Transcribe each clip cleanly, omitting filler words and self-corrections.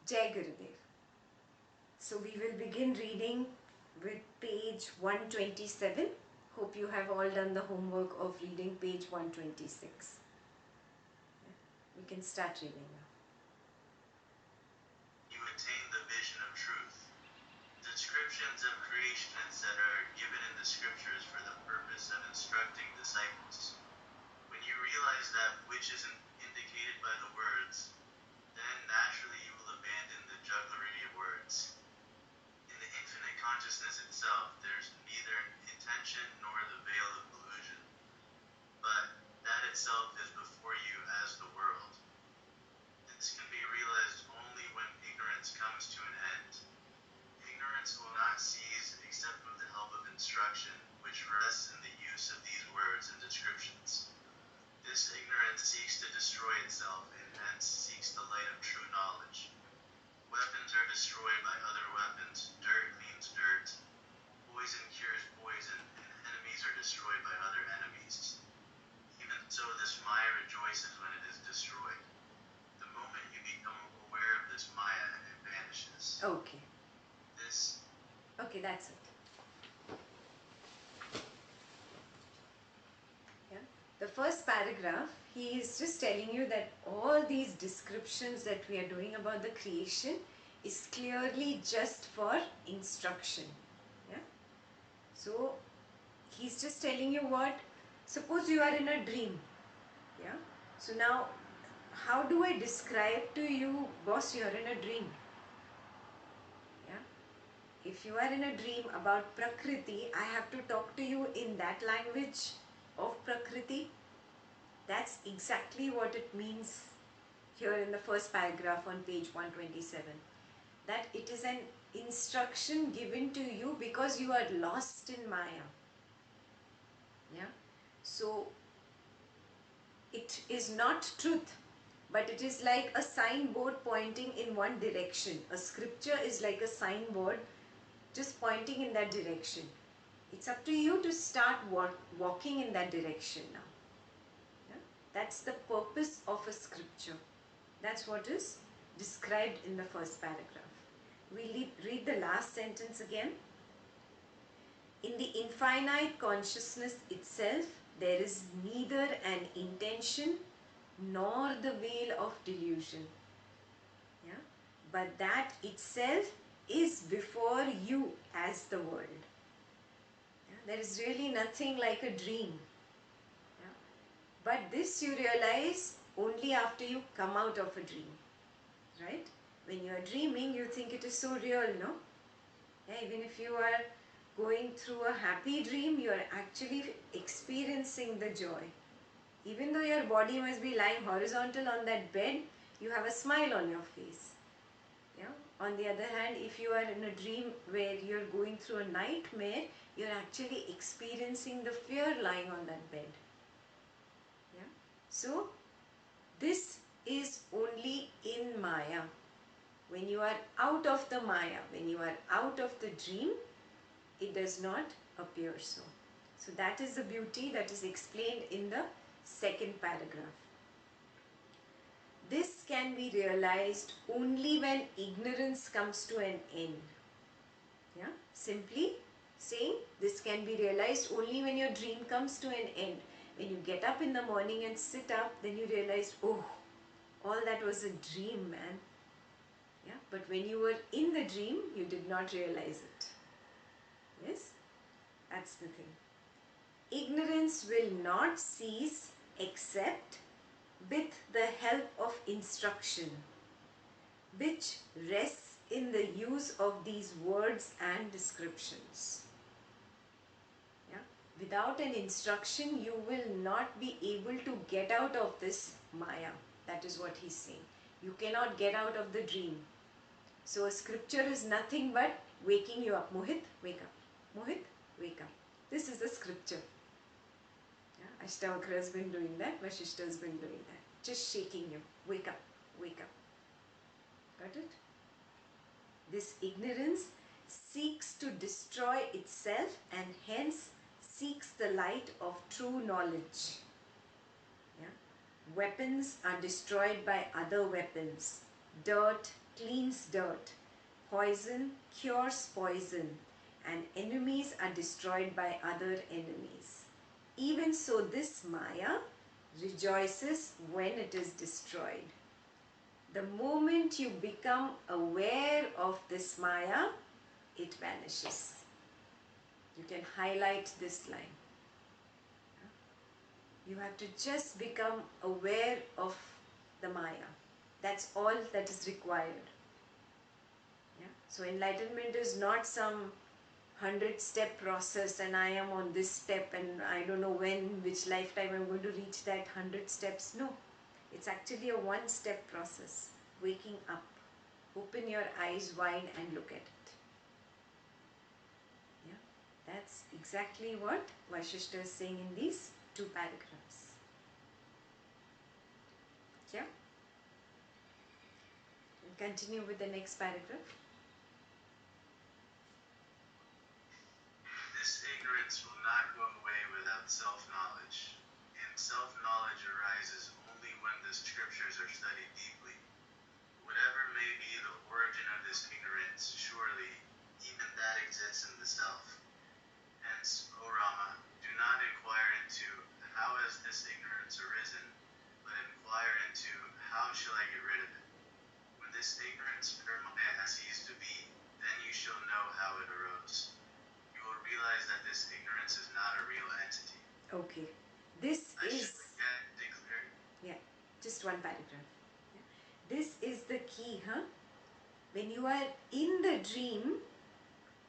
Jai Gurudev. So we will begin reading with page 127. Hope you have all done the homework of reading page 126. We can start reading now. You attain the vision of truth. Descriptions of creation, etc., are given in the scriptures for the purpose of instructing disciples. When you realize that which is indicated by the words, then naturally you will abandon the jugglery of words. In the infinite consciousness itself, there's neither intention nor the veil of illusion, but that itself is before you as the world. This can be realized only when ignorance comes to an end. Ignorance will not cease except with the help of instruction, which rests in the use of these words and descriptions. This ignorance seeks to destroy itself and hence seeks the light of true knowledge. Weapons are destroyed by other weapons. Dirt means dirt. Poison cures poison, and enemies are destroyed by other enemies. Even so, this Maya rejoices when it is destroyed. The moment you become aware of this Maya, it vanishes. Okay. This. Okay, that's it. Yeah. The first paragraph, he is just telling you that all these descriptions that we are doing about the creation is clearly just for instruction. Yeah. So he's just telling you what, suppose you are in a dream. Yeah. So now, how do I describe to you, boss, you are in a dream? Yeah. If you are in a dream about Prakriti, I have to talk to you in that language of Prakriti. That's exactly what it means here in the first paragraph on page 127. That it is an instruction given to you because you are lost in Maya. Yeah. So it is not truth, but it is like a signboard pointing in one direction. A scripture is like a signboard just pointing in that direction. It's up to you to start walking in that direction now. Yeah? That's the purpose of a scripture. That's what is described in the first paragraph. We read the last sentence again. In the infinite consciousness itself, there is neither an intention nor the veil of delusion. Yeah? But that itself is before you as the world. Yeah? There is really nothing like a dream. Yeah? But this you realize only after you come out of a dream. Right? When you are dreaming, you think it is so real, no? Yeah, even if you are going through a happy dream, you are actually experiencing the joy. Even though your body must be lying horizontal on that bed, you have a smile on your face. Yeah? On the other hand, if you are in a dream where you are going through a nightmare, you are actually experiencing the fear lying on that bed. Yeah? So, this is only in Maya. When you are out of the Maya, when you are out of the dream, it does not appear so. So that is the beauty that is explained in the second paragraph. This can be realized only when ignorance comes to an end. Yeah? Simply saying this can be realized only when your dream comes to an end. When you get up in the morning and sit up, then you realize, oh, all that was a dream, man. Yeah? But when you were in the dream, you did not realize it. Yes? That's the thing. Ignorance will not cease except with the help of instruction, which rests in the use of these words and descriptions. Yeah? Without an instruction, you will not be able to get out of this Maya. That is what he's saying. You cannot get out of the dream. So a scripture is nothing but waking you up. Mohit, wake up. Mohit, wake up. This is the scripture. Yeah? Ashtavakra has been doing that. Vasistha has been doing that. Just shaking you. Wake up. Wake up. Got it? This ignorance seeks to destroy itself and hence seeks the light of true knowledge. Yeah? Weapons are destroyed by other weapons. Dirt, cleans dirt, poison cures poison, and enemies are destroyed by other enemies. Even so, this Maya rejoices when it is destroyed. The moment you become aware of this Maya, it vanishes. You can highlight this line. You have to just become aware of the Maya. That's all that is required. Yeah? So enlightenment is not some 100-step process and I am on this step and I don't know when, which lifetime I'm going to reach that 100 steps. No, it's actually a one-step process. Waking up. Open your eyes wide and look at it. Yeah, that's exactly what Vasistha is saying in these 2 paragraphs. Yeah? And continue with the next paragraph. This ignorance will not go away without self-knowledge, and self-knowledge arises only when the scriptures are studied deeply. Whatever may be the origin of this ignorance, surely even that exists in the self. Hence, O Rama, do not inquire into how has this ignorance arisen, but inquire into how shall I get rid of it. When this ignorance or Maya has ceased to be, then you shall know how it arose. You will realize that this ignorance is not a real entity. Okay. This I is... should again declare. Yeah, just one paragraph. Yeah. This is the key, huh? When you are in the dream,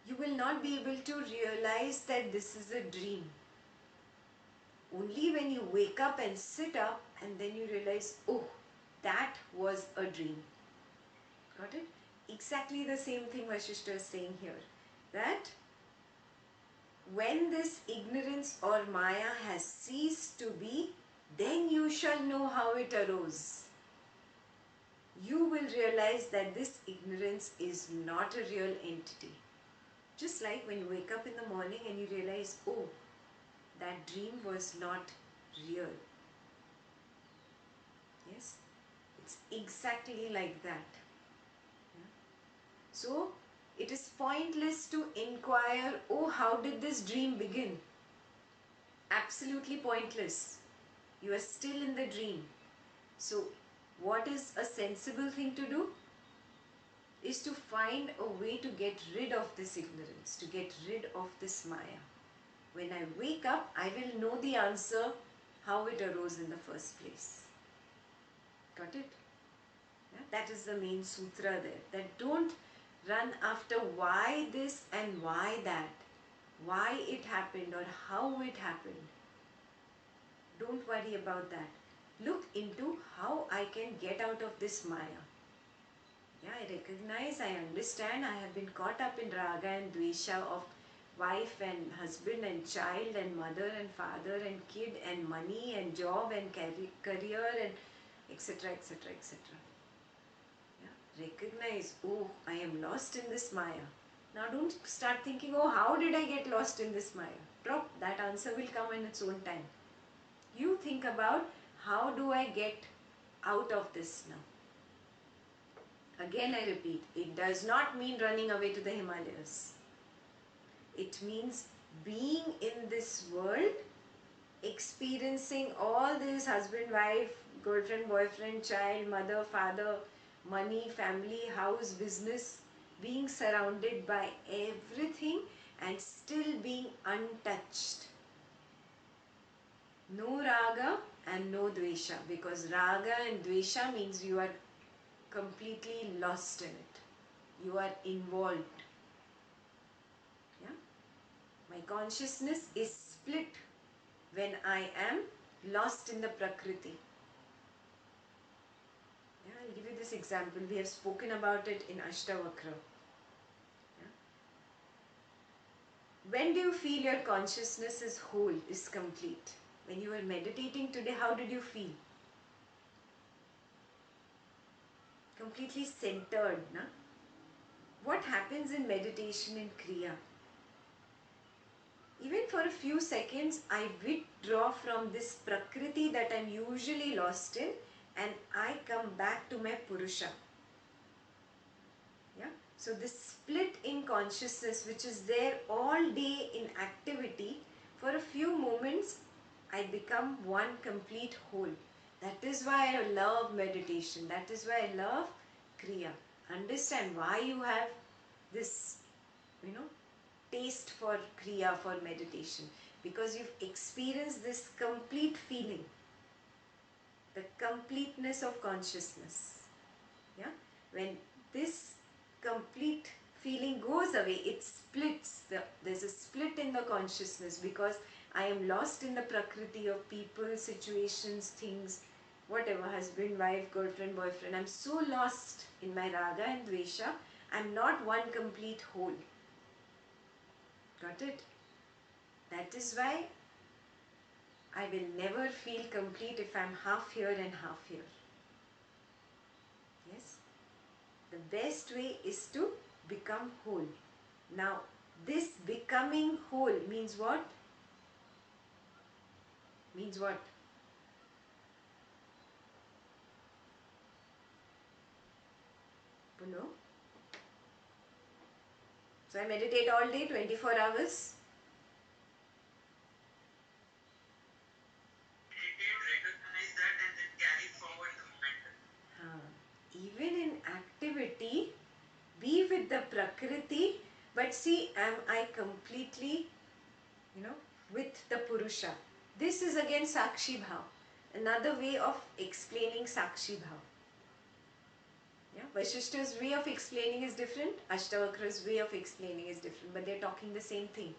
you will not be able to realize that this is a dream. Only when you wake up and sit up and then you realize, oh, that was a dream. Got it? Exactly the same thing Vasistha is saying here. That when this ignorance or Maya has ceased to be, then you shall know how it arose. You will realize that this ignorance is not a real entity. Just like when you wake up in the morning and you realize, oh, that dream was not real. Yes, it's exactly like that. Yeah. So, it is pointless to inquire, oh, how did this dream begin? Absolutely pointless. You are still in the dream. So, what is a sensible thing to do? Is to find a way to get rid of this ignorance, to get rid of this Maya. When I wake up, I will know the answer, how it arose in the first place. Got it? Yeah? That is the main sutra there. That don't run after why this and why that, why it happened or how it happened. Don't worry about that. Look into how I can get out of this Maya. Yeah, I recognize, I understand, I have been caught up in raga and dvesha of wife and husband and child and mother and father and kid and money and job and career and etc. etc. etc. Yeah, recognize, oh, I am lost in this Maya. Now don't start thinking, oh, how did I get lost in this Maya? Drop, that answer will come in its own time. You think about, how do I get out of this now? Again I repeat, it does not mean running away to the Himalayas. It means being in this world, experiencing all this husband, wife, girlfriend, boyfriend, child, mother, father, money, family, house, business, being surrounded by everything and still being untouched. No raga and no dvesha, because raga and dvesha means you are completely lost in it. You are involved. Yeah? My consciousness is split when I am lost in the Prakriti. Yeah, I'll give you this example. We have spoken about it in Ashtavakra. Yeah? When do you feel your consciousness is whole, is complete? When you were meditating today, how did you feel? Completely centered, na? What happens in meditation in Kriya? Even for a few seconds, I withdraw from this Prakriti that I'm usually lost in and I come back to my Purusha. Yeah. So this split in consciousness which is there all day in activity, for a few moments I become one complete whole. That is why I love meditation. That is why I love Kriya. Understand why you have this, taste for Kriya, for meditation. Because you've experienced this complete feeling, the completeness of consciousness. Yeah. When this complete feeling goes away, it splits. There's a split in the consciousness because I am lost in the prakriti of people, situations, things, whatever, husband, wife, girlfriend, boyfriend. I'm so lost in my raga and dvesha. I'm not one complete whole. Got it? That is why I will never feel complete if I'm half here and half here. Yes? The best way is to become whole. Now, this becoming whole means what? Means what? Puno? So I meditate all day, 24 hours. Meditate, recognize that, and then carry forward the momentum. Even in activity, be with the prakriti, but see, am I completely, with the Purusha? This is again Sakshi Bhav, another way of explaining Sakshi Bhav. Yeah, Vasistha's way of explaining is different, Ashtavakra's way of explaining is different, but they're talking the same thing.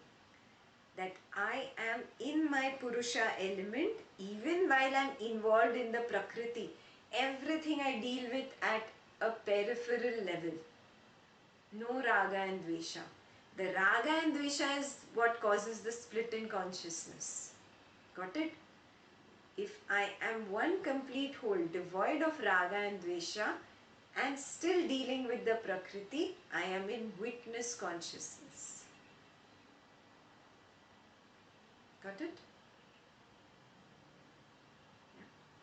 That I am in my Purusha element even while I'm involved in the Prakriti. Everything I deal with at a peripheral level. No Raga and Dvesha. The Raga and Dvesha is what causes the split in consciousness. Got it? If I am one complete whole, devoid of Raga and Dvesha, and still dealing with the Prakriti, I am in witness consciousness. Got it?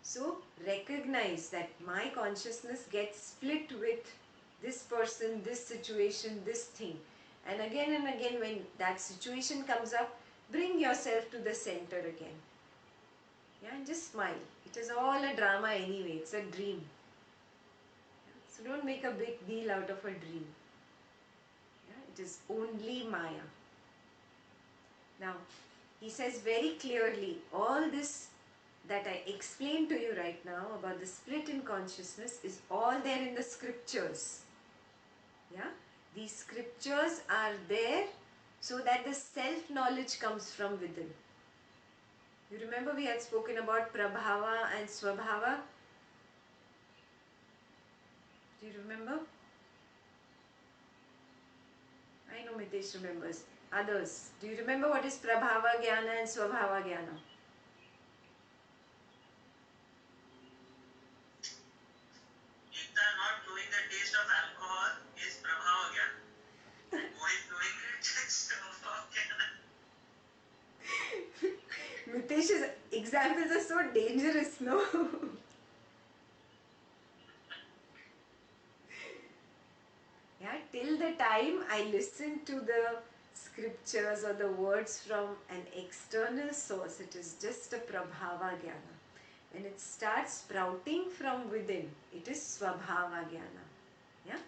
So recognize that my consciousness gets split with this person, this situation, this thing. And again when that situation comes up, bring yourself to the center again. Yeah, and just smile. It is all a drama anyway. It's a dream. So don't make a big deal out of a dream. Yeah, it is only Maya. Now, he says very clearly, all this that I explained to you right now about the split in consciousness is all there in the scriptures. Yeah, these scriptures are there so that the self-knowledge comes from within. You remember we had spoken about Prabhava and Swabhava? Do you remember? I know Mitesh remembers. Others, do you remember what is Prabhava Jnana and Swabhava Jnana? Ekta, not knowing the taste of alcohol is Prabhava Jnana. Knowing it is Swabhava Jnana. Mitesh's examples are so dangerous, no? Yeah, till the time I listen to the scriptures or the words from an external source, it is just a Prabhava Jnana. When it starts sprouting from within, it is Swabhava Jnana. Yeah,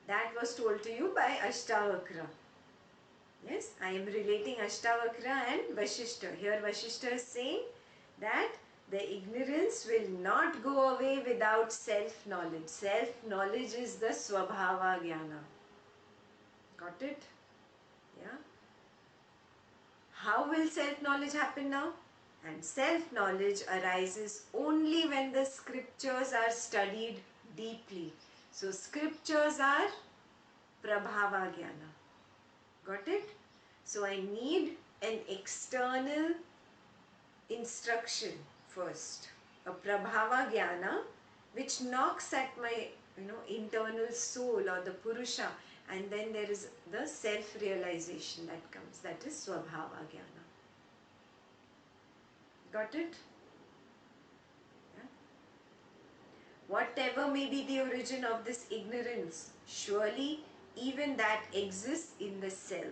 that was told to you by Ashtavakra. Yes, I am relating Ashtavakra and Vasistha. Here Vasistha is saying that the ignorance will not go away without self-knowledge. Self-knowledge is the Swabhava Jnana. Got it? Yeah. How will self-knowledge happen now? And self-knowledge arises only when the scriptures are studied deeply. So scriptures are Prabhava Jnana. Got it? So I need an external instruction first. A Prabhava Jnana which knocks at my internal soul or the Purusha, and then there is the self-realization that comes. That is Swabhava Jnana. Got it? Yeah. Whatever may be the origin of this ignorance, surely even that exists in the self.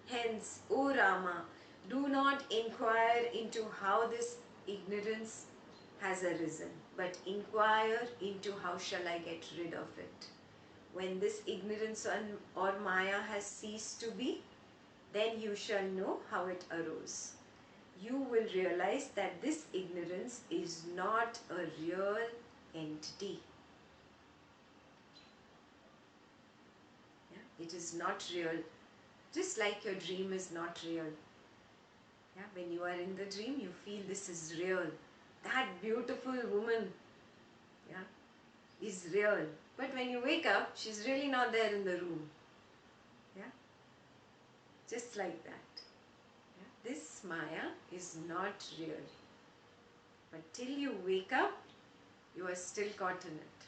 Hence, O Rama, do not inquire into how this ignorance has arisen, but inquire into how shall I get rid of it. When this ignorance or Maya has ceased to be, then you shall know how it arose. You will realize that this ignorance is not a real entity. Yeah? It is not real. Just like your dream is not real. Yeah? When you are in the dream, you feel this is real. That beautiful woman, yeah, is real. But when you wake up, she's really not there in the room. Yeah? Just like that. Yeah? This Maya is not real. But till you wake up, you are still caught in it.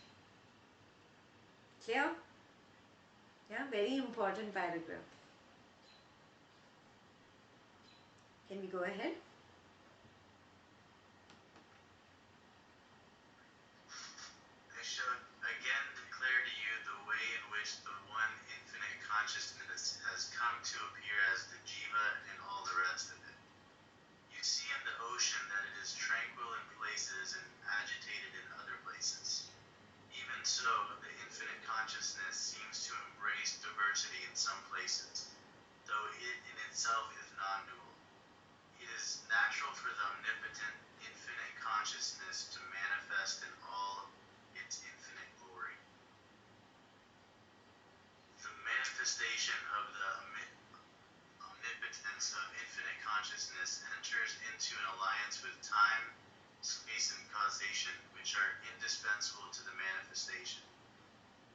Clear? Yeah, very important paragraph. Can we go ahead? I shall again declare to you the way in which the one infinite consciousness has come to appear as the jiva and all the rest of it. You see in the ocean that it is tranquil in places and agitated in other places. Even so, the infinite consciousness seems to embrace diversity in some places, though it in itself is non-dual. It is natural for the omnipotent infinite consciousness to manifest in all its infinite glory. The manifestation of the omnipotence of infinite consciousness enters into an alliance with time, space, and causation, which are indispensable to the manifestation.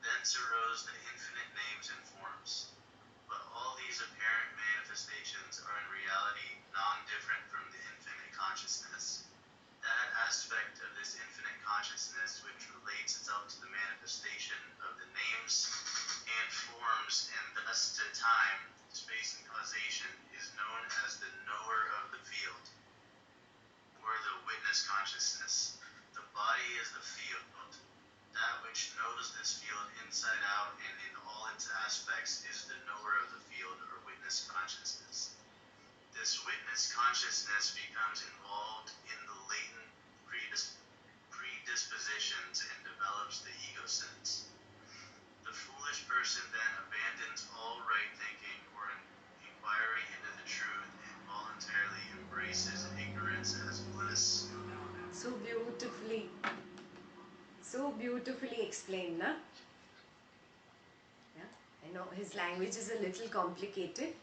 Thence arose the infinite names and forms. But all these apparent manifestations are in reality non-different from the infinite consciousness. That aspect of this infinite consciousness which relates itself to the manifestation of the names and forms and thus to time, space, and causation is known as the knower of the field, or the witness consciousness. The body is the field. That which knows this field inside out and in all its aspects is the knower of the field, or witness consciousness. This witness consciousness becomes involved in the latent predispositions and develops the ego sense. The foolish person then abandons all right thinking or inquiry into the truth and voluntarily embraces ignorance as bliss. So beautifully explained, na? Yeah, I know his language is a little complicated,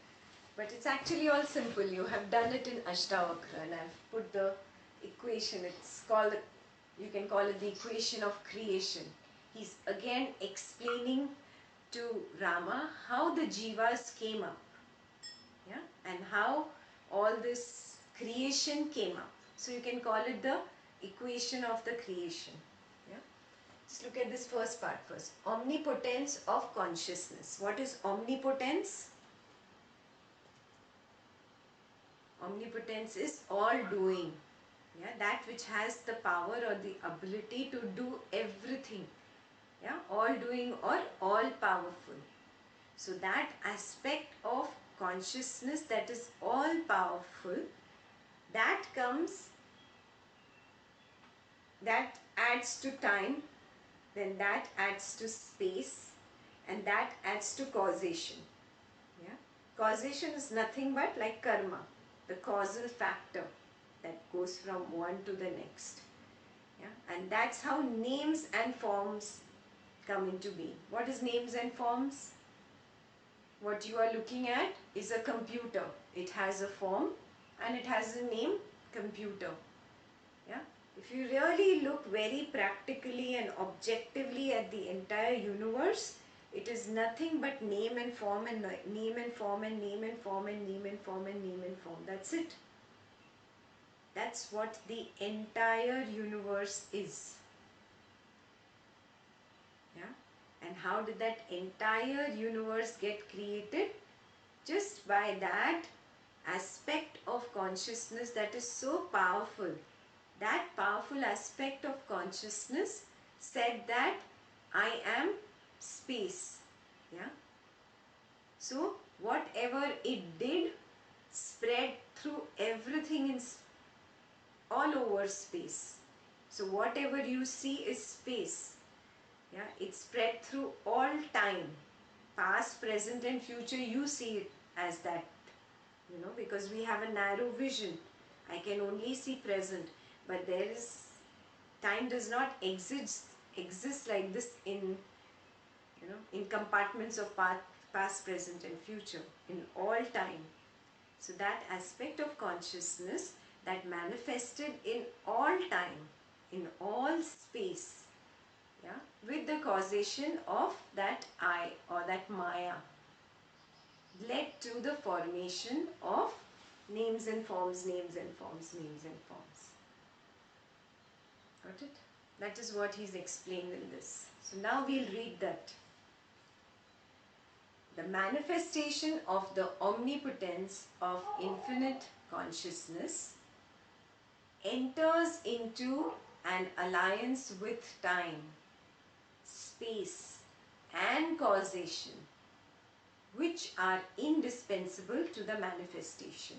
but it's actually all simple. You have done it in Ashtavakra, and I've put the equation. It's called, you can call it the equation of creation. He's again explaining to Rama how the jivas came up, yeah, and how all this creation came up. So you can call it the equation of the creation. Yeah. Let's look at this first part first. Omnipotence of consciousness. What is omnipotence? Omnipotence is all doing. Yeah, that which has the power or the ability to do everything. Yeah, all doing or all powerful. So that aspect of consciousness that is all powerful, that comes, that adds to time, then that adds to space, and that adds to causation. Yeah? Causation is nothing but like karma, the causal factor that goes from one to the next. Yeah? And that's how names and forms come into being. What is names and forms? What you are looking at is a computer. It has a form and it has a name, computer. Yeah? If you really look very practically and objectively at the entire universe, it is nothing but name and form and name and form and name and form and name and form and name and form. That's it. That's what the entire universe is. Yeah? And how did that entire universe get created? Just by that aspect of consciousness that is so powerful. That powerful aspect of consciousness said that I am space. Yeah? So whatever it did spread through everything in all over space. So whatever you see is space. Yeah, it spread through all time, past, present and future. You see it as that, because we have a narrow vision. I can only see present, but there is time does not exist like this in compartments of past, present and future, in all time. So that aspect of consciousness that manifested in all time, in all space, yeah, with the causation of that I or that Maya, led to the formation of names and forms, names and forms, names and forms. Got it? That is what he's explained in this. So now we'll read that. The manifestation of the omnipotence of infinite consciousness enters into an alliance with time, space and causation, which are indispensable to the manifestation.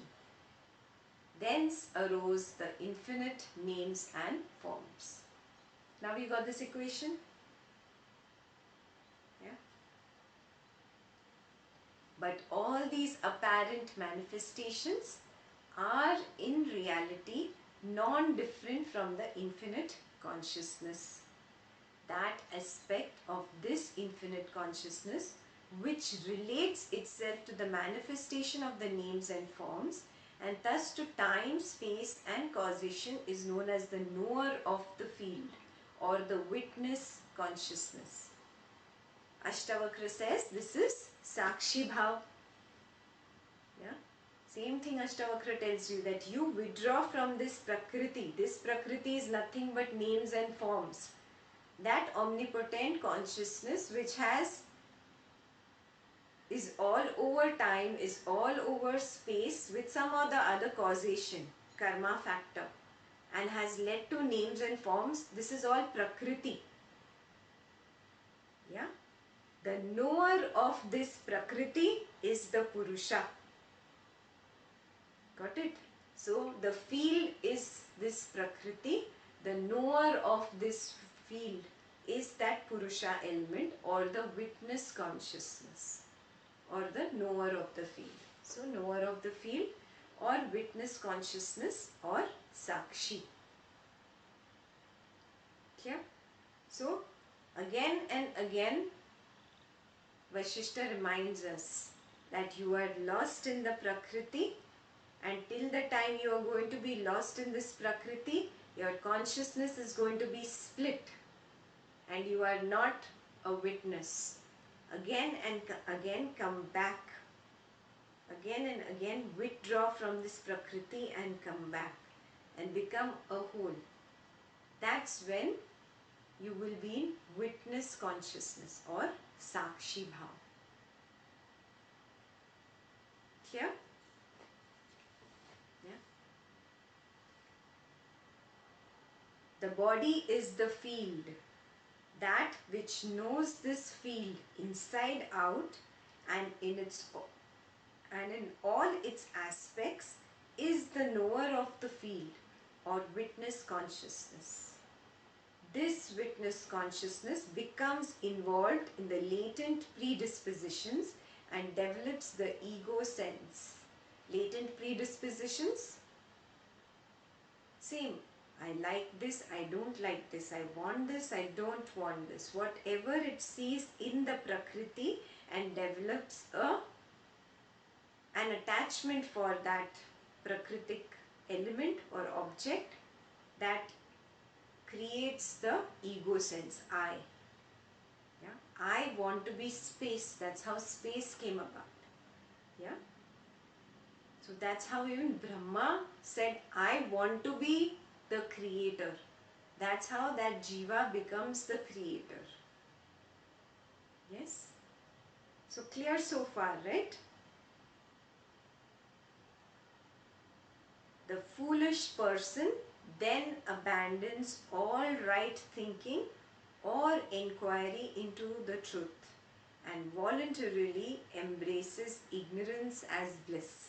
Thence arose the infinite names and forms. Now we got this equation? Yeah. But all these apparent manifestations are in reality non-different from the infinite consciousness. That aspect of this infinite consciousness which relates itself to the manifestation of the names and forms, and thus to time, space and causation, is known as the knower of the field or the witness consciousness. Ashtavakra says this is Sakshi Bhav. Yeah? Same thing Ashtavakra tells you, that you withdraw from this Prakriti. This Prakriti is nothing but names and forms. That omnipotent consciousness which is all over time, is all over space with some or the other causation, karma factor, and has led to names and forms. This is all Prakriti. Yeah? The knower of this Prakriti is the Purusha. Got it? So the field is this Prakriti. The knower of this field is that Purusha element or the witness consciousness or the knower of the field. So knower of the field or witness consciousness or Sakshi. Clear? So again and again Vasistha reminds us that you are lost in the Prakriti, and till the time you are going to be lost in this Prakriti, your consciousness is going to be split and you are not a witness. Again and again come back. Again and again withdraw from this Prakriti and come back and become a whole. That's when you will be in witness consciousness or Sakshi Bhav. Clear? Yeah. The body is the field. That which knows this field inside out and in all its aspects is the knower of the field or witness consciousness. This witness consciousness becomes involved in the latent predispositions and develops the ego sense. Latent predispositions? Same. I like this, I don't like this, I want this, I don't want this. Whatever it sees in the Prakriti and develops an attachment for that Prakritic element or object, that creates the ego sense, I. Yeah? I want to be space. That's how space came about. Yeah? So that's how even Brahma said, I want to be the creator. That's how that Jiva becomes the creator. Yes? So clear so far, right? The foolish person then abandons all right thinking or inquiry into the truth and voluntarily embraces ignorance as bliss.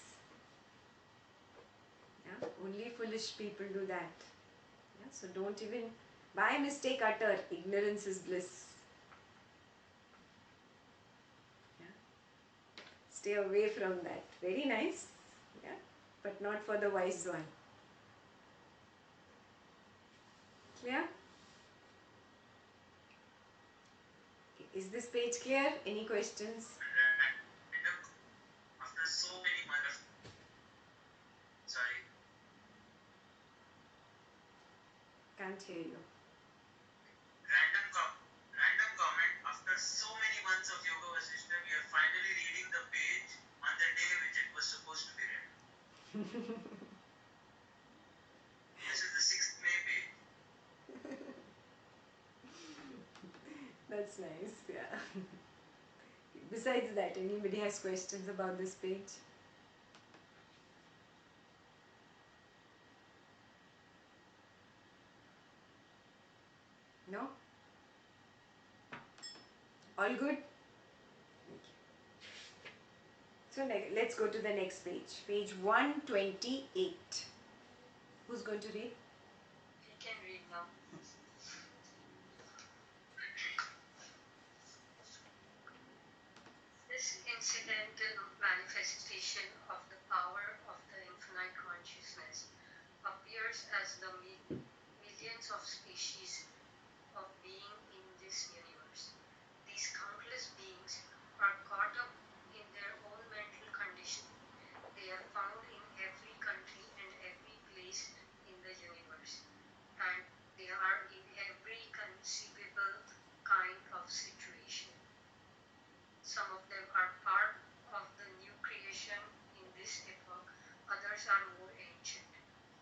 Yeah? Only foolish people do that. Yeah? So don't even by mistake utter ignorance is bliss. Yeah? Stay away from that. Very nice, yeah? But not for the wise one. Clear? Is this page clear? Any questions? After so many months, sorry. Can't hear you. Random comment. After so many months of Yoga Vasistha, we are finally reading the page on the day which it was supposed to be read. This is the 6th May page. That's nice, yeah. Besides that, anybody has questions about this page? No? All good? So let's go to the next page. Page 128. Who's going to read? You can read now. This incidental manifestation of the power of the infinite consciousness appears as the millions of species of being in this universe. These countless beings are caught up in their own mental condition. They are found in every country and every place in the universe, and they are in every conceivable kind of situation. Some of them are part of the new creation in this epoch, others are more ancient.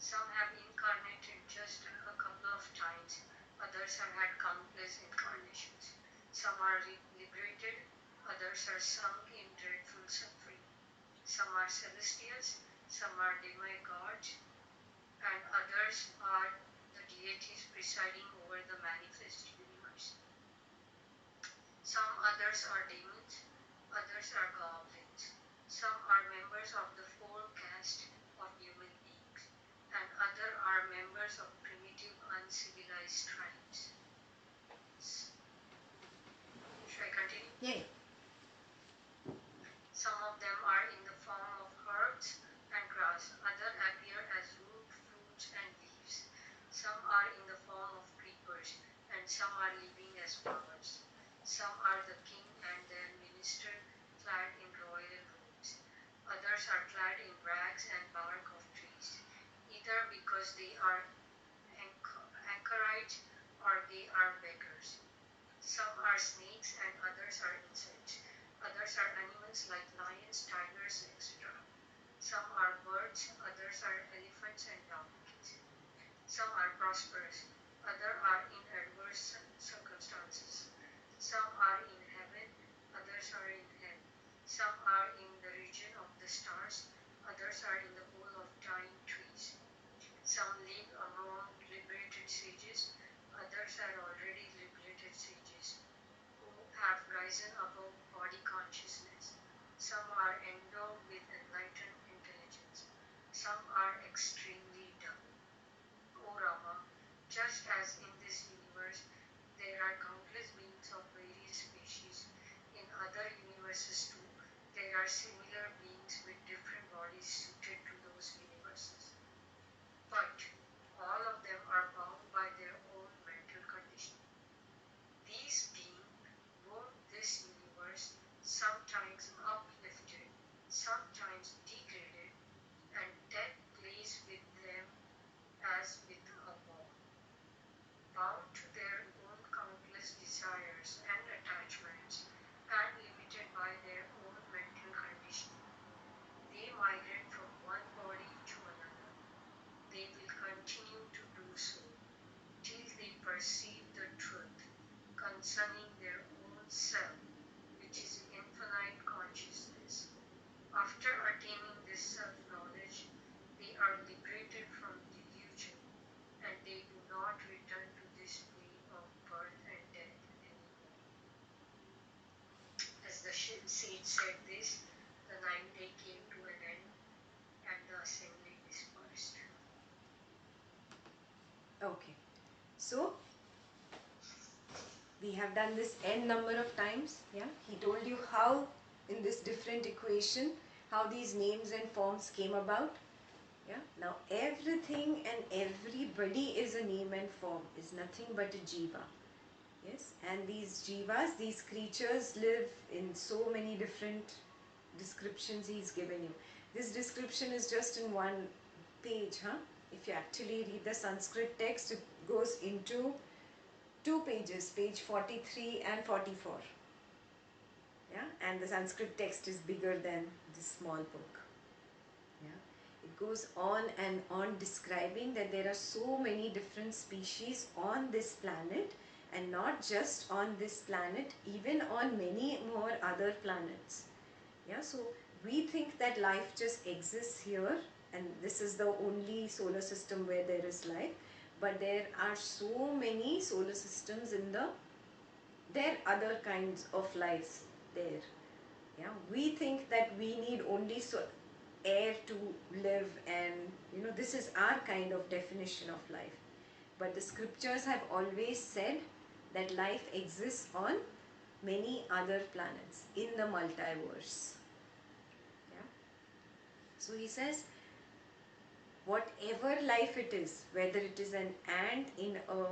Some have incarnated just a couple of times, others have had countless incarnations. Some are liberated, others are sunk in dreadful suffering. Some are celestials, some are demigods, and others are the deities presiding over the manifest universe. Some others are demons, others are goblins. Some are members of the four castes of human beings, and others are members of primitive uncivilized tribes. Should I continue? Yeah. Some of them are in the form of herbs and grass, others appear as root, fruits, and leaves. Some are in the form of creepers, and some are living as flowers. Some are the king and their minister clad in royal robes. Others are clad in rags and bark of trees, either because they are anchorites or they are beggars. Some are snakes and others are insects. Others are animals like lions, tigers, etc. Some are birds, others are elephants and donkeys. Some are prosperous, others are in adverse circumstances. Some are in heaven, others are in hell. Some are in the region of the stars, others are in the hole of dying trees. Some live among liberated sages, others are already liberated sages who have risen above body consciousness. Some are endowed with enlightened intelligence. Some are extremely dumb. O Rama, just as in this universe there are countless beings of various species, in other universes too there are similar beings with different bodies suited to those universes. But all of them are bound by their own mental condition. These beings roam this universe, sometimes uplifted, sometimes degraded, and death plays with them as with a ball. Bound to their own countless desires and attachments, and limited by their own mental condition, they migrate from one body to another. They will continue to do so till they perceive the truth concerning their own self, which is infinite consciousness. After attaining this self-knowledge, they are liberated from delusion, and they do not return to this plane of birth and death anymore. sage said this, the ninth day came to an end and the assembly dispersed. Okay, so we have done this n number of times. Yeah, he told you how in this different equation how these names and forms came about. Yeah, now everything and everybody is a name and form, is nothing but a jiva. Yes, and these jivas, these creatures live in so many different descriptions he's given you. This description is just in one page, huh? If you actually read the Sanskrit text, it goes into 2 pages, page 43 and 44. Yeah, and the Sanskrit text is bigger than this small book. Yeah, it goes on and on describing that there are so many different species on this planet, and not just on this planet, even on many more other planets. Yeah, so we think that life just exists here and this is the only solar system where there is life, but there are so many solar systems in there are other kinds of lives there. Yeah, we think that we need only air to live, and this is our kind of definition of life. But the scriptures have always said that life exists on many other planets in the multiverse. Yeah. So he says, whatever life it is, whether it is an ant in a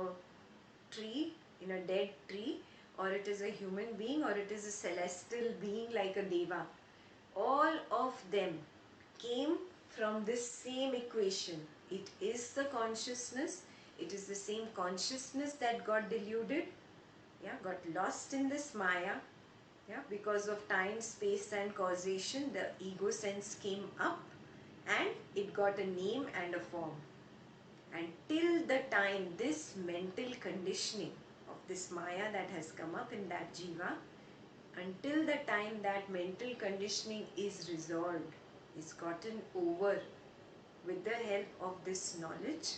tree, in a dead tree, or it is a human being, or it is a celestial being like a deva, all of them came from this same equation. It is the consciousness. It is the same consciousness that got deluded, yeah, got lost in this Maya, yeah, because of time, space and causation. The ego sense came up and it got a name and a form. And till the time this mental conditioning of this Maya that has come up in that jiva, until the time that mental conditioning is resolved, is gotten over with the help of this knowledge,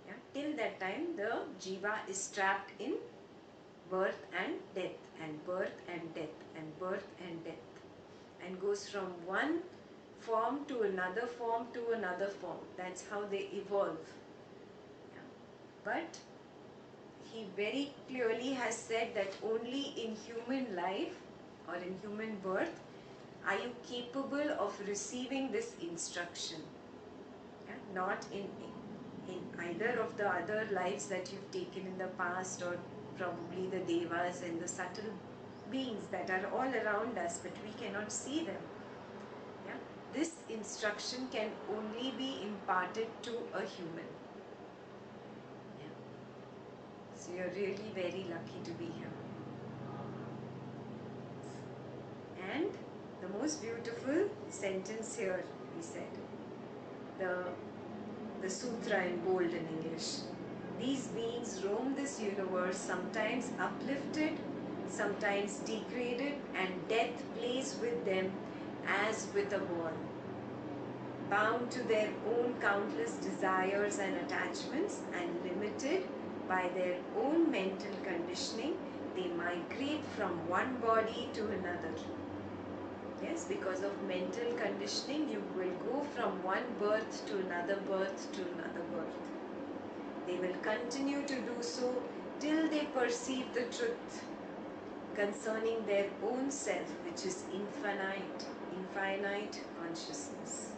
yeah, till that time the jiva is trapped in birth and death, and birth and death, and birth and death, and goes from one form to another form to another form. That's how they evolve. Yeah. But he very clearly has said that only in human life or in human birth are you capable of receiving this instruction. Yeah? Not in either of the other lives that you've taken in the past, or probably the devas and the subtle beings that are all around us but we cannot see them. Yeah? This instruction can only be imparted to a human. Yeah. So you're really very lucky to be here. And the most beautiful sentence here, he said, the sutra in bold in English. These beings roam this universe, sometimes uplifted, sometimes degraded, and death plays with them as with a ball. Bound to their own countless desires and attachments, and limited by their own mental conditioning, they migrate from one body to another. Yes, because of mental conditioning, you will go from one birth to another birth to another birth. They will continue to do so till they perceive the truth concerning their own self, which is infinite consciousness.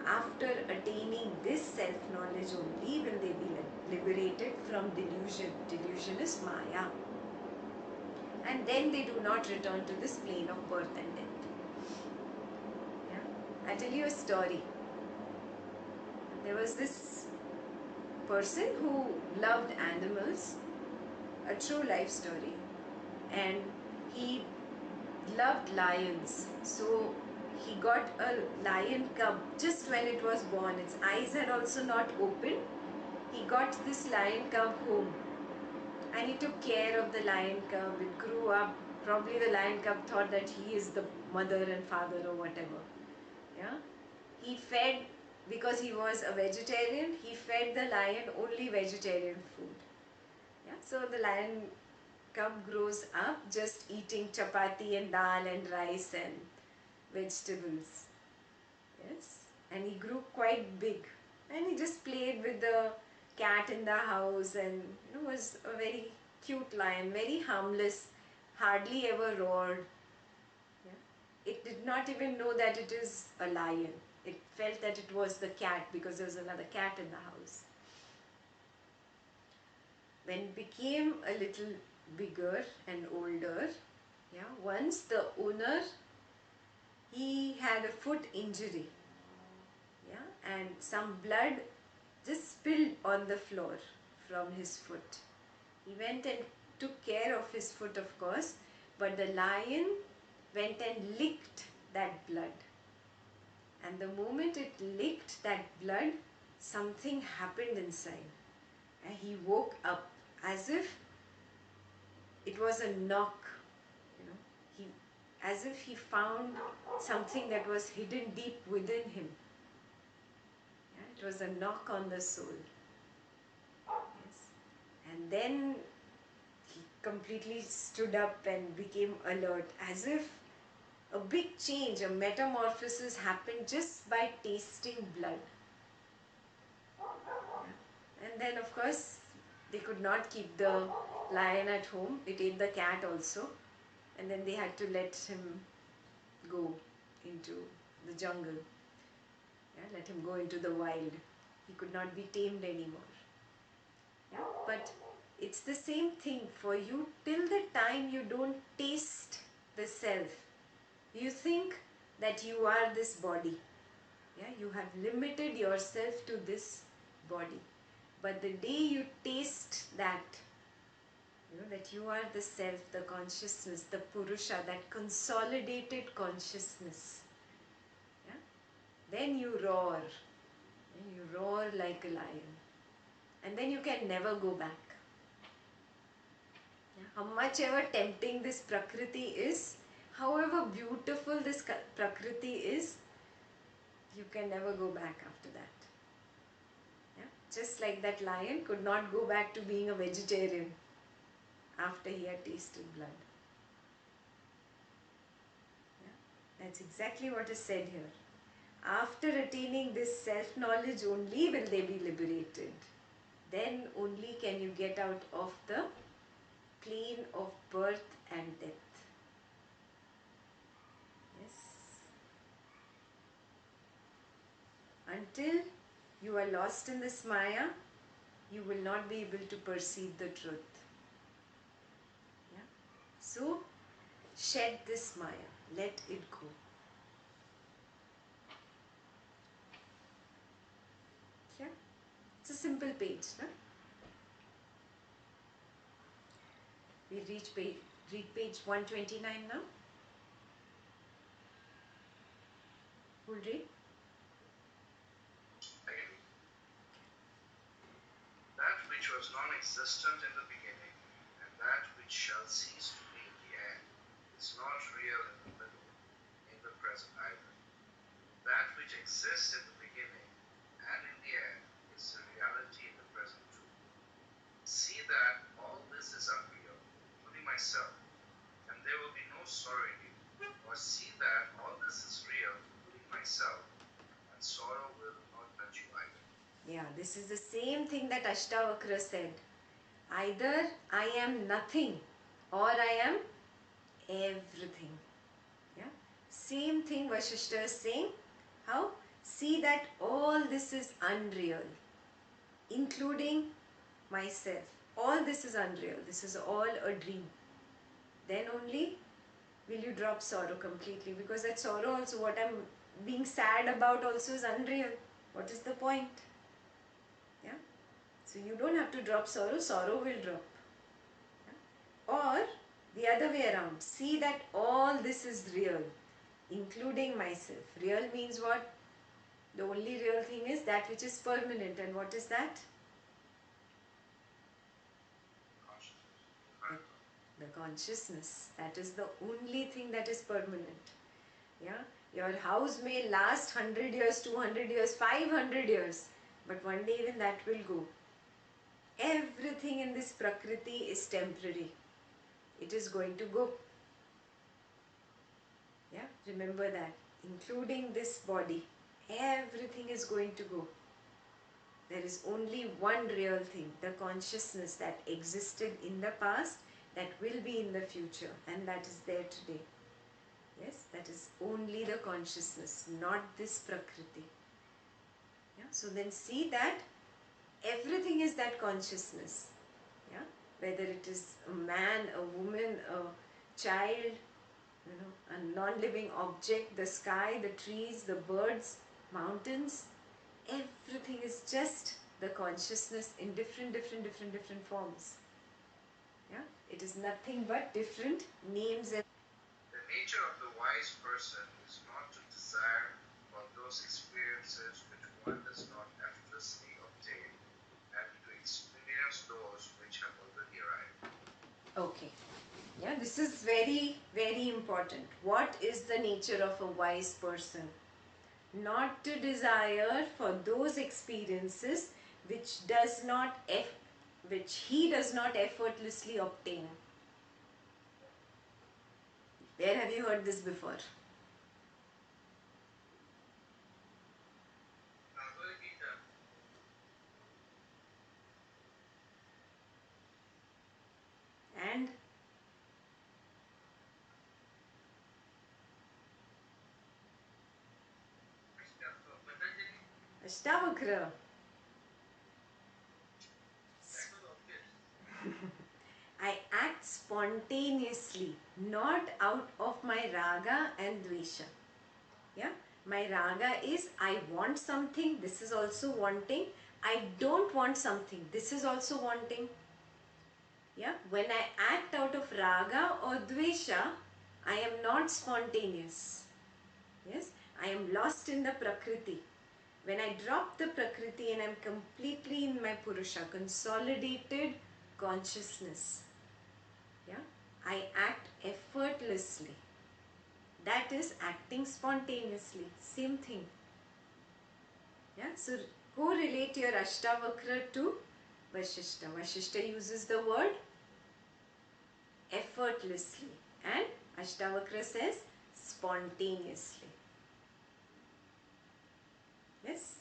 After attaining this self-knowledge only will they be liberated from delusion. Delusion is Maya. And then they do not return to this plane of birth and death. Yeah? I'll tell you a story. There was this person who loved animals, a true life story, and he loved lions. So he got a lion cub just when it was born. Its eyes had also not opened. He got this lion cub home and he took care of the lion cub. It grew up. Probably the lion cub thought that he is the mother and father or whatever. Yeah, he fed, because he was a vegetarian, he fed the lion only vegetarian food. Yeah, so the lion cub grows up just eating chapati and dal and rice and vegetables. Yes, and he grew quite big, and he just played with the cat in the house, and was a very cute lion, very harmless, hardly ever roared. Yeah. It did not even know that it is a lion. It felt that it was the cat because there was another cat in the house. When it became a little bigger and older, yeah, once the owner, he had a foot injury, yeah, and some blood just spilled on the floor from his foot. He went and took care of his foot, of course, but the lion went and licked that blood. And the moment it licked that blood, something happened inside. And he woke up as if it was a knock, he, as if he found something that was hidden deep within him. Yeah, it was a knock on the soul. Yes. And then he completely stood up and became alert, as if a big change, a metamorphosis happened just by tasting blood. Yeah. And then, of course, they could not keep the lion at home. It ate the cat also. And then they had to let him go into the jungle. Yeah, let him go into the wild. He could not be tamed anymore. Yeah, but it's the same thing for you till the time you don't taste the self. You think that you are this body. Yeah, you have limited yourself to this body. But the day you taste that, that you are the self, the consciousness, the Purusha, that consolidated consciousness, yeah, then you roar. You roar like a lion. And then you can never go back. Yeah? How much ever tempting this Prakriti is, however beautiful this Prakriti is, you can never go back after that. Yeah? Just like that lion could not go back to being a vegetarian after he had tasted blood. Yeah? That's exactly what is said here. After attaining this self-knowledge only will they be liberated. Then only can you get out of the plane of birth and death. Yes. Until you are lost in this Maya, you will not be able to perceive the truth. Yeah? So, shed this Maya. Let it go. Yeah? It's a simple page. No? We read page 129 now. Who'll read? Again. That which was non-existent in the beginning, and that which shall cease to be in the end, is not real in the middle, in the present either. That which exists in the beginning and in the end is the reality in the present too. See that all this is unreal, including myself, and there will be no sorrow in you. Or see that all this is real, including myself, and sorrow will not touch you either. Yeah, this is the same thing that Ashtavakra said. Either I am nothing or I am everything. Yeah. Same thing Vasistha is saying. How? See that all this is unreal, including myself. All this is unreal. This is all a dream. Then only will you drop sorrow completely, because that sorrow also, what I'm being sad about also is unreal. What is the point? Yeah. So you don't have to drop sorrow, sorrow will drop. Yeah? Or the other way around, see that all this is real, including myself. Real means what? The only real thing is that which is permanent. And what is that? The consciousness. That is the only thing that is permanent. Yeah? Your house may last 100 years, 200 years, 500 years. But one day even that will go. Everything in this Prakriti is temporary. it is going to go. Yeah, remember that. Including this body, everything is going to go. There is only one real thing, the consciousness that existed in the past, that will be in the future, and that is there today. Yes, that is only the consciousness, not this Prakriti. Yeah? So then see that everything is that consciousness. Yeah? Whether it is a man, a woman, a child, a non-living object, the sky, the trees, the birds, mountains, everything is just the consciousness in different forms. Yeah? It is nothing but different names. And the nature of the wise person is not to desire for those experiences which one does not effortlessly obtain, and to experience those which have already arrived. okay. Yeah, this is very important. What is the nature of a wise person? Not to desire for those experiences which he does not effortlessly obtain. Where have you heard this before? And Ashtavakra. I act spontaneously, not out of my raga and dvesha. Yeah, my raga is I want something, this is also wanting. I don't want something, this is also wanting. Yeah, when I act out of raga or dvesha, I am not spontaneous. Yes, I am lost in the prakriti. When I drop the prakriti and I am completely in my purusha, consolidated consciousness, yeah, I act effortlessly. That is acting spontaneously. Same thing. Yeah, so correlate your Ashtavakra to Vasistha. Vasistha uses the word effortlessly and Ashtavakra says spontaneously. Yes?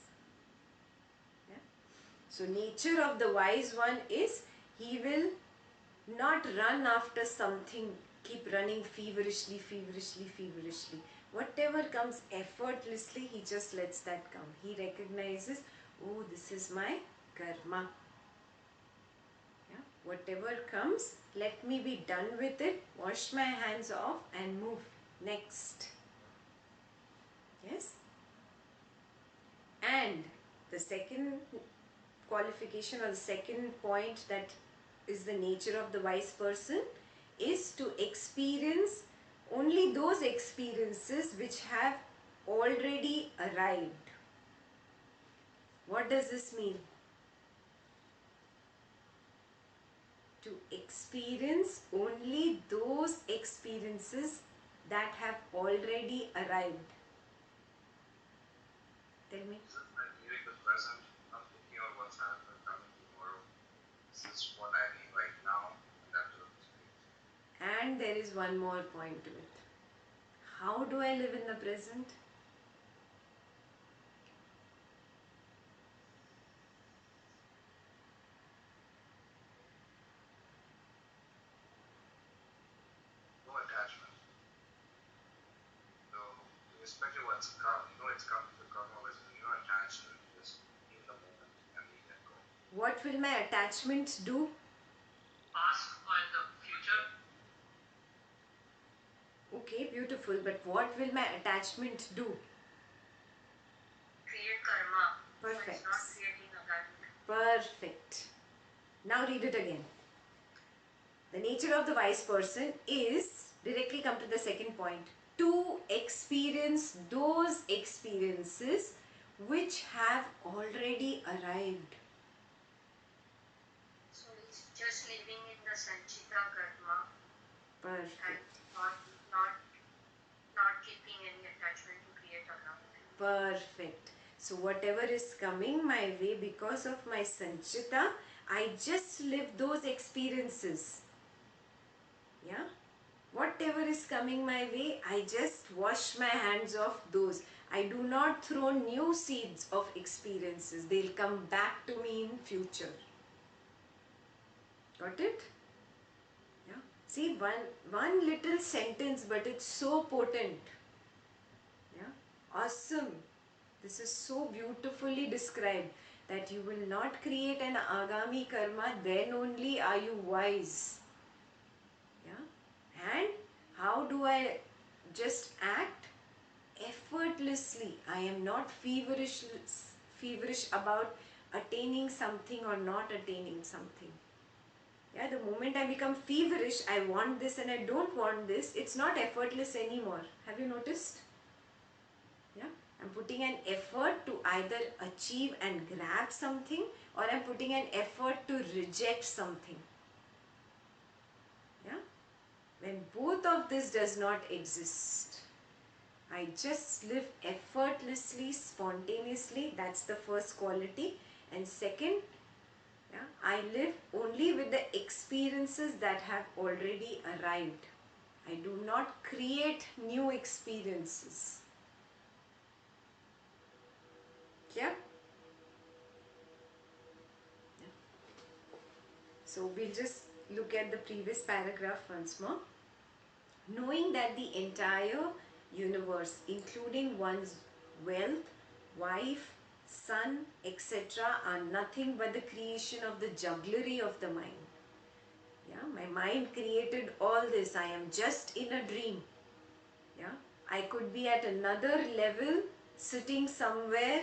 Yeah. So nature of the wise one is he will not run after something, keep running feverishly. Whatever comes effortlessly, he just lets that come. He recognizes, oh, this is my karma. Yeah? Whatever comes, let me be done with it, wash my hands off and move. Next. Yes? And the second qualification or the second point that is the nature of the wise person is to experience only those experiences which have already arrived. What does this mean? To experience only those experiences that have already arrived. Tell me. Isn't that living the present, not thinking of what's happening or coming tomorrow? This is what I need right now, and that's what I'm saying. And there is one more point to it. How do I live in the present? No attachment. So, irrespective of what's come, you know it's coming to come always, and you're not attached to it, just in the moment and you let go. What will my attachments do? Past and the future. Okay, beautiful. But what will my attachment do? Create karma. Perfect. It's not creating a karma. Perfect. Now read it again. The nature of the wise person is, directly come to the second point, to experience those experiences which have already arrived. So it's just living in the sanchita karma and Perfect. not keeping any attachment to create a karma. Perfect. So whatever is coming my way because of my sanchita, I just live those experiences. Yeah, whatever is coming my way, I just wash my hands of those. I do not throw new seeds of experiences. They'll come back to me in future. Got it? Yeah. See, one little sentence, but it's so potent. Yeah. Awesome. This is so beautifully described that you will not create an agami karma, then only are you wise. Yeah. And how do I just act? Effortlessly. I am not feverish about attaining something or not attaining something. Yeah, the moment I become feverish, I want this and I don't want this, it's not effortless anymore. Have you noticed? Yeah, I'm putting an effort to either achieve and grab something, or I'm putting an effort to reject something. Yeah, when both of this does not exist, I just live effortlessly, spontaneously. That's the first quality. And second, yeah, I live only with the experiences that have already arrived. I do not create new experiences. Yeah? Yeah. So we'll just look at the previous paragraph once more. Knowing that the entire universe, including one's wealth, wife, son, etc., are nothing but the creation of the jugglery of the mind. Yeah, my mind created all this. I am just in a dream. Yeah, I could be at another level, sitting somewhere,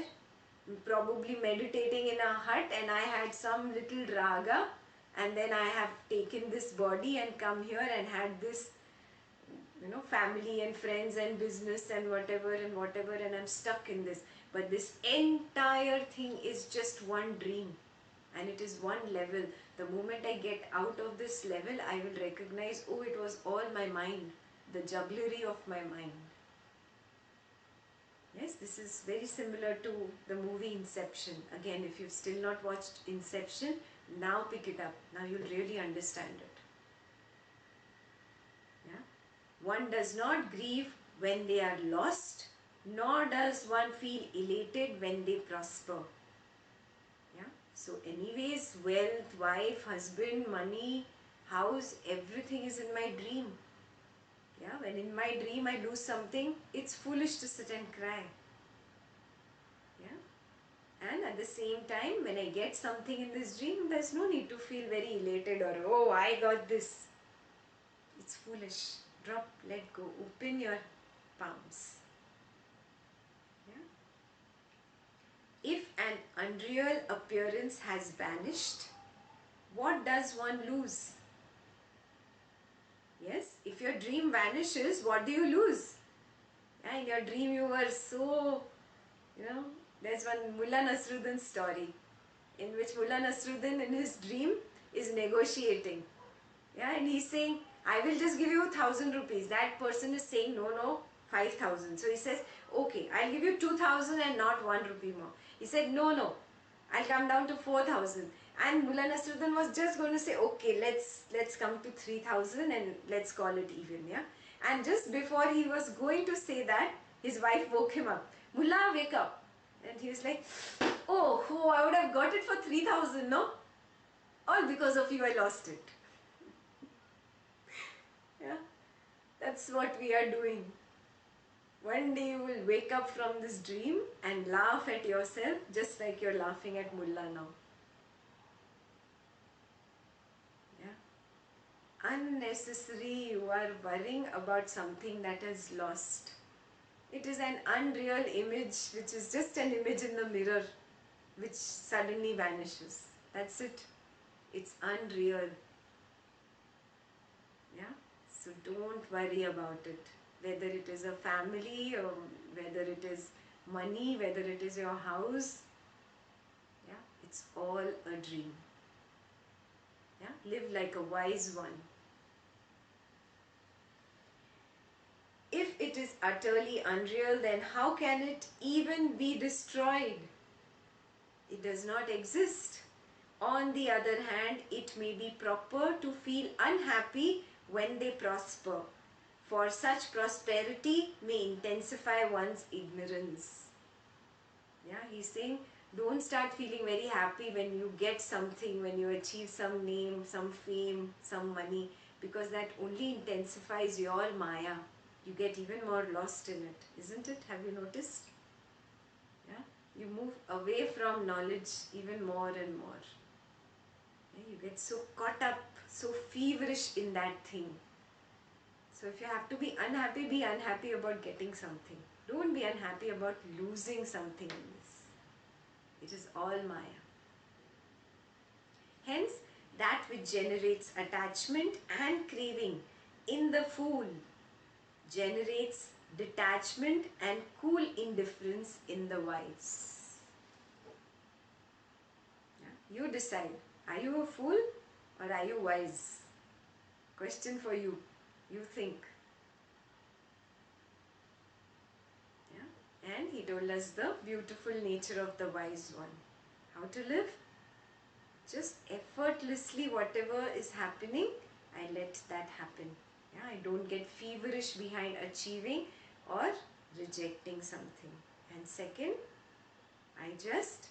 probably meditating in a hut, and I had some little raga, and then I have taken this body and come here and had this, family and friends and business and whatever, and I'm stuck in this. But this entire thing is just one dream, and it is one level. The moment I get out of this level, I will recognize, oh, it was all my mind, the jugglery of my mind. Yes, this is very similar to the movie Inception. Again, if you've still not watched Inception, now pick it up. Now you'll really understand it. Yeah? One does not grieve when they are lost, nor does one feel elated when they prosper. Yeah? So anyways, wealth, wife, husband, money, house, everything is in my dream. Yeah? When in my dream I lose something, it's foolish to sit and cry. Yeah? And at the same time, when I get something in this dream, there's no need to feel very elated or, oh, I got this. It's foolish. Drop, let go, open your palms. Yeah? If an unreal appearance has vanished, what does one lose? Yes, if your dream vanishes, what do you lose? Yeah, in your dream you were so, there's one Mullah Nasruddin story in which Mullah Nasruddin in his dream is negotiating. Yeah, and he's saying, I will just give you 1,000 rupees. That person is saying, no, 5,000. So he says, okay, I'll give you 2,000 and not 1 rupee more. He said, no, I'll come down to 4,000. And Mullah Nasruddin was just going to say, okay, let's come to 3,000 and let's call it even, yeah. And just before he was going to say that, his wife woke him up. Mullah, wake up. And he was like, oh, I would have got it for 3,000, no? All because of you, I lost it. Yeah, that's what we are doing. One day you will wake up from this dream and laugh at yourself just like you're laughing at Mullah now. Yeah. Unnecessary, you are worrying about something that is lost. It is an unreal image, which is just an image in the mirror, which suddenly vanishes. That's it. It's unreal. Yeah. So don't worry about it. Whether it is a family or whether it is money, whether it is your house. Yeah. It's all a dream. Yeah. Live like a wise one. If it is utterly unreal, then how can it even be destroyed? It does not exist. On the other hand, it may be proper to feel unhappy when they prosper, for such prosperity may intensify one's ignorance. Yeah, he's saying don't start feeling very happy when you get something, when you achieve some name, some fame, some money, because that only intensifies your Maya. You get even more lost in it, isn't it? Have you noticed? Yeah, you move away from knowledge even more and more. Yeah, you get so caught up, so feverish in that thing. So if you have to be unhappy about getting something. Don't be unhappy about losing something in this. It is all Maya. Hence, that which generates attachment and craving in the fool generates detachment and cool indifference in the wise. Yeah? You decide. Are you a fool or are you wise? Question for you. You think. Yeah? And he told us the beautiful nature of the wise one. How to live? Just effortlessly, whatever is happening, I let that happen. Yeah, I don't get feverish behind achieving or rejecting something. And second, I just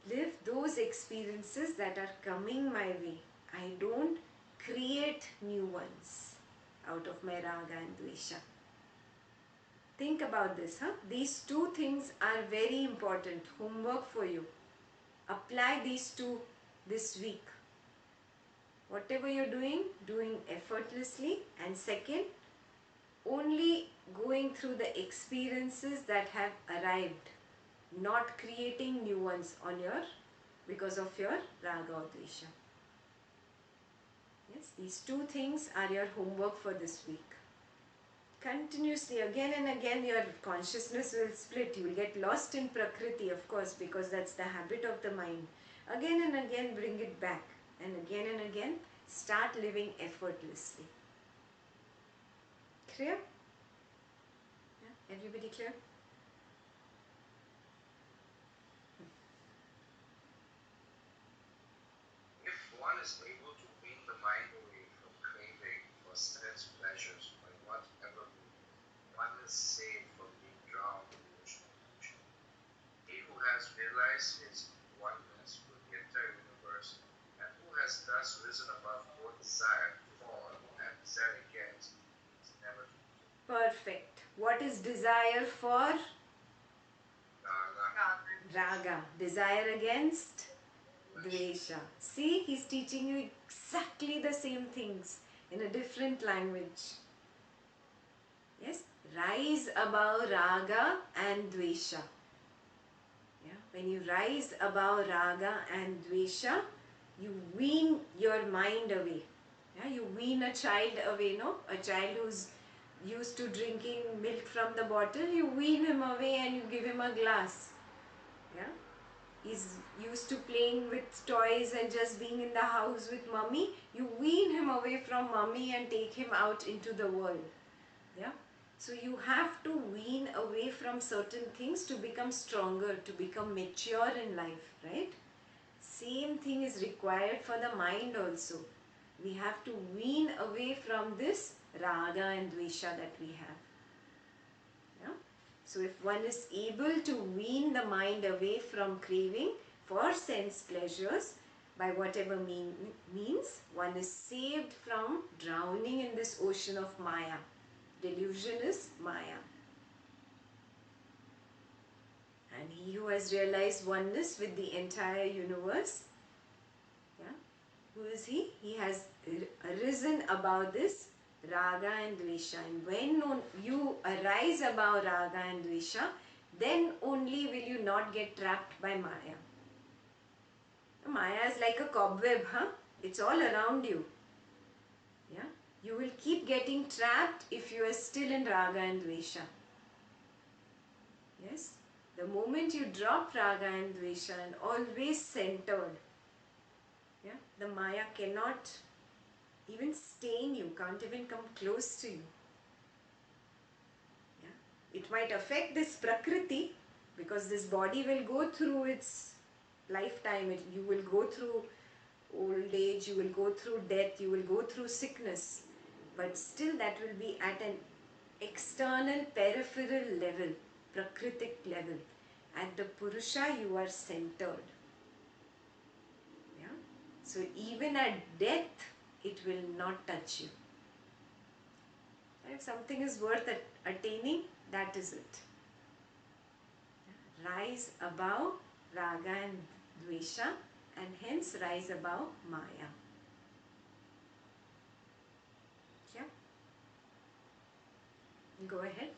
live those experiences that are coming my way. I don't create new ones out of my raga and dvesha. Think about this, huh? These two things are very important. Homework for you. Apply these two this week. Whatever you're doing effortlessly. And second, only going through the experiences that have arrived, not creating new ones on your, because of your raga or dvesha. Yes, these two things are your homework for this week. Continuously, again and again, your consciousness will split. You will get lost in Prakriti, of course, because that's the habit of the mind. Again and again, bring it back. And again, start living effortlessly. Clear? Yeah? Everybody clear? If one is able to wean the mind away from craving for sense pleasures by whatever means, one is saved from being drowned in the ocean of emotion. He who has realized his oneness with the entire universe, and who has thus risen above both desire for and desire against, is never to be. Perfect. What is desire for? Raga. Raga. Desire against? Dvesha. See, he's teaching you exactly the same things in a different language. Yes, rise above raga and dvesha. Yeah, when you rise above raga and dvesha, you wean your mind away. Yeah, you wean a child away, no? A child who's used to drinking milk from the bottle, you wean him away and you give him a glass. Yeah. He's used to playing with toys and just being in the house with mummy. You wean him away from mummy and take him out into the world. Yeah. So you have to wean away from certain things to become stronger, to become mature in life, right? Same thing is required for the mind also. We have to wean away from this raga and dvesha that we have. Yeah? So if one is able to wean the mind away from craving for sense pleasures by whatever means, one is saved from drowning in this ocean of Maya. Delusion is Maya. And he who has realized oneness with the entire universe, yeah, who is he? He has arisen above this raga and dvesha. And when you arise above raga and dvesha, then only will you not get trapped by Maya. Maya is like a cobweb, huh? It's all around you. Yeah? You will keep getting trapped if you are still in raga and dvesha. Yes? The moment you drop raga and dvesha and always centered, yeah, the Maya cannot even stain you, can't even come close to you. Yeah? It might affect this Prakriti because this body will go through its lifetime. You will go through old age, you will go through death, you will go through sickness, but still that will be at an external peripheral level, prakritic level. At the Purusha you are centered. Yeah? So even at death it will not touch you. If something is worth attaining, that is it. Rise above raga and dvesha, and hence rise above maya. Yeah? Go ahead.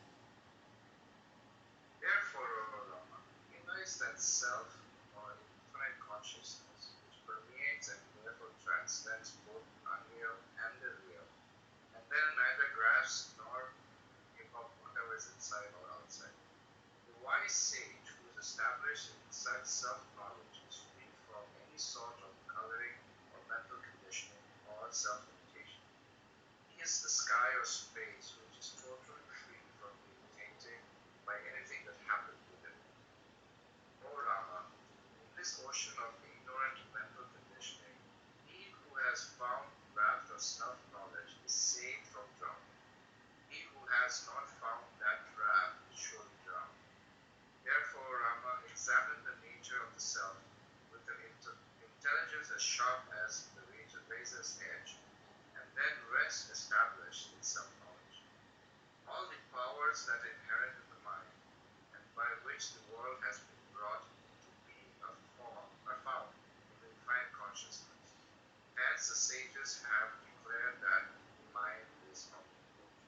Therefore, O Rama, realize that self or infinite consciousness which permeates and therefore transcends both unreal and the real, and then neither grasps nor give up whatever is inside or outside. The wise sage who is established in such self-knowledge is free from any sort of coloring or mental conditioning or self-limitation. He is the sky or space which is totally free from being tainted by anything that happens within it. O Rama, in this ocean of ignorant mental conditioning, he who has found raft of self-knowledge is saved from drowning. He who has not found that raft is surely drowned. Therefore, Rama, examine the nature of the self with an intelligence as sharp as the razor's edge, and then rest established in self-knowledge. All the powers that are inherent in the mind, and by which the world has been brought into being, are found in the infinite consciousness. Hence, the sages have declared that the mind is omnipotent.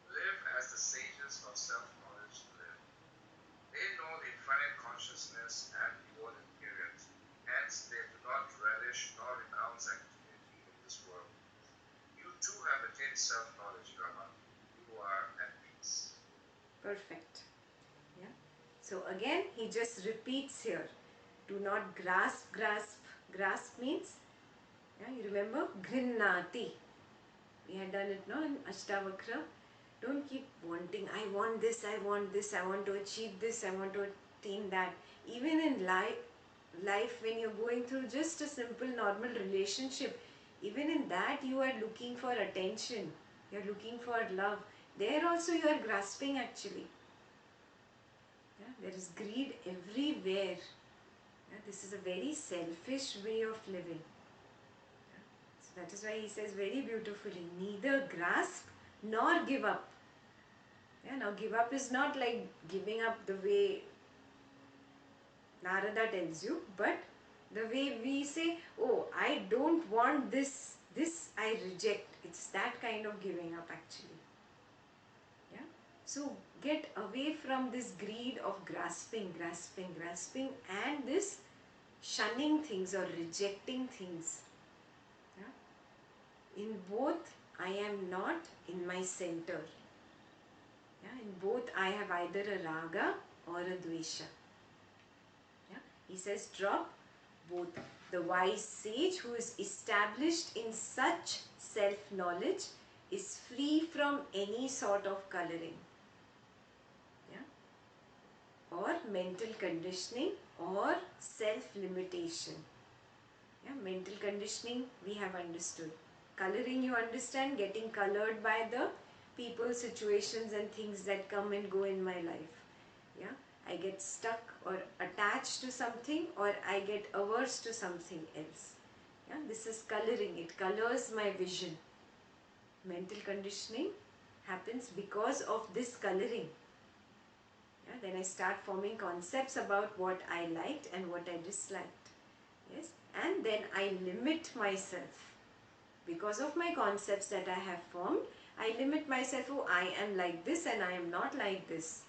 Live as the sages of self-knowledge live. They know the infinite consciousness and the ordered periods. Hence, they do not relish nor renounce activity in this world. You too have attained self-knowledge, Rama. You are at peace. Perfect. Yeah. So again, he just repeats here. Do not grasp. Grasp means, yeah, you remember? Grinnati. We had done it, no, in Ashtavakra. Don't keep wanting, I want this, I want this, I want to achieve this, I want to attain that. Even in life, when you're going through just a simple normal relationship, even in that you are looking for attention, you're looking for love. There also you are grasping actually. Yeah, there is greed everywhere. Yeah, this is a very selfish way of living. Yeah, so that is why he says very beautifully, neither grasp nor give up. Yeah, now give up is not like giving up the way Narada tells you, but the way we say, oh, I don't want this, this I reject. It's that kind of giving up actually. Yeah. So get away from this greed of grasping and this shunning things or rejecting things. Yeah. In both, I am not in my center. Yeah. In both, I have either a raga or a dvesha. Yeah. He says, drop both. The wise sage who is established in such self-knowledge is free from any sort of coloring, yeah, or mental conditioning or self-limitation. Yeah, mental conditioning we have understood. Coloring you understand, getting colored by the people, situations and things that come and go in my life. Yeah, I get stuck or attached to something, or I get averse to something else. Yeah, this is coloring. It colors my vision. Mental conditioning happens because of this coloring. Yeah, then I start forming concepts about what I liked and what I disliked. Yes, and then I limit myself. Because of my concepts that I have formed, I limit myself. Oh, I am like this and I am not like this.